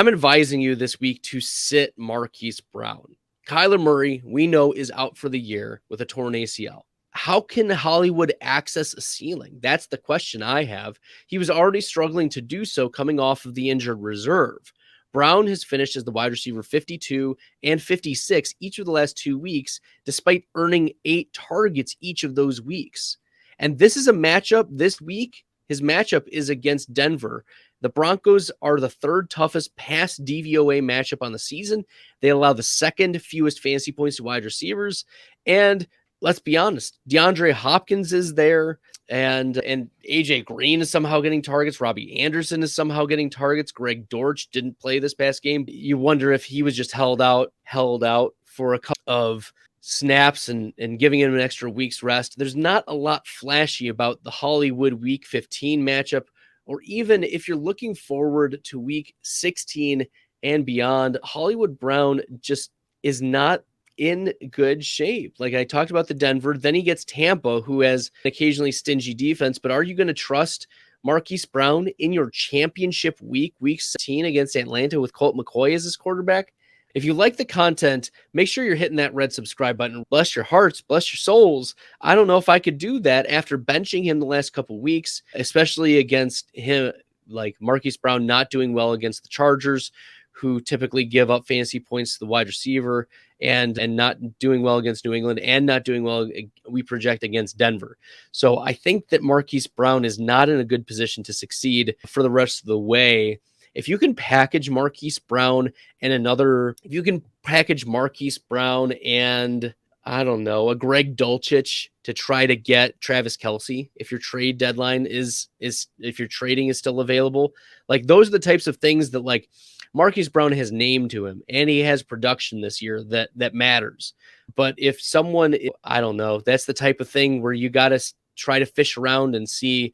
I'm advising you this week to sit Marquise Brown. Kyler Murray, we know, is out for the year with a torn ACL. How can Hollywood access a ceiling? That's the question I have. He was already struggling to do so coming off of the injured reserve. Brown has finished as the wide receiver 52 and 56 each of the last 2 weeks, despite earning 8 targets each of those weeks. And this is a matchup this week. His matchup is against Denver. The Broncos are the third toughest pass DVOA matchup on the season. They allow the second fewest fantasy points to wide receivers. And let's be honest, DeAndre Hopkins is there, and AJ Green is somehow getting targets. Robbie Anderson is somehow getting targets. Greg Dortch didn't play this past game. You wonder if he was just held out for a couple of snaps and giving him an extra week's rest. There's not a lot flashy about the Hollywood Week 15 matchup, or even if you're looking forward to Week 16 and beyond, Hollywood Brown just is not in good shape. Like I talked about the Denver, then he gets Tampa, who has an occasionally stingy defense, but are you going to trust Marquise Brown in your championship week, Week 16 against Atlanta with Colt McCoy as his quarterback? If you like the content, make sure you're hitting that red subscribe button. Bless your hearts, bless your souls. I don't know if I could do that after benching him the last couple weeks, especially against him, like Marquise Brown not doing well against the Chargers, who typically give up fantasy points to the wide receiver, and not doing well against New England, and not doing well, we project, against Denver. So I think that Marquise Brown is not in a good position to succeed for the rest of the way. If you can package Marquise Brown and I don't know, a Greg Dulcich to try to get Travis Kelce, if your trade deadline if your trading is still available, like those are the types of things that like Marquise Brown has named to him, and he has production this year that matters. But if someone, I don't know, that's the type of thing where you got to try to fish around and see,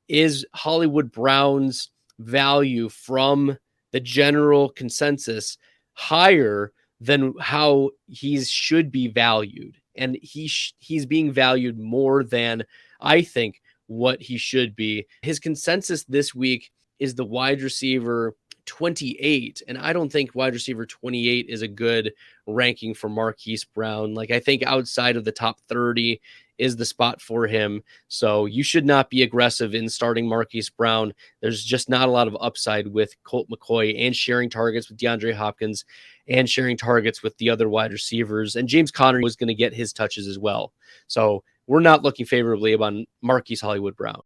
is Hollywood Brown's value from the general consensus higher than how he should be valued? And he's being valued more than I think what he should be. His consensus this week is the wide receiver 28, and I don't think wide receiver 28 is a good ranking for Marquise Brown. Like I think outside of the top 30 is the spot for him. So you should not be aggressive in starting Marquise Brown. There's just not a lot of upside with Colt McCoy and sharing targets with DeAndre Hopkins and sharing targets with the other wide receivers. And James Conner was going to get his touches as well. So we're not looking favorably upon Marquise Hollywood Brown.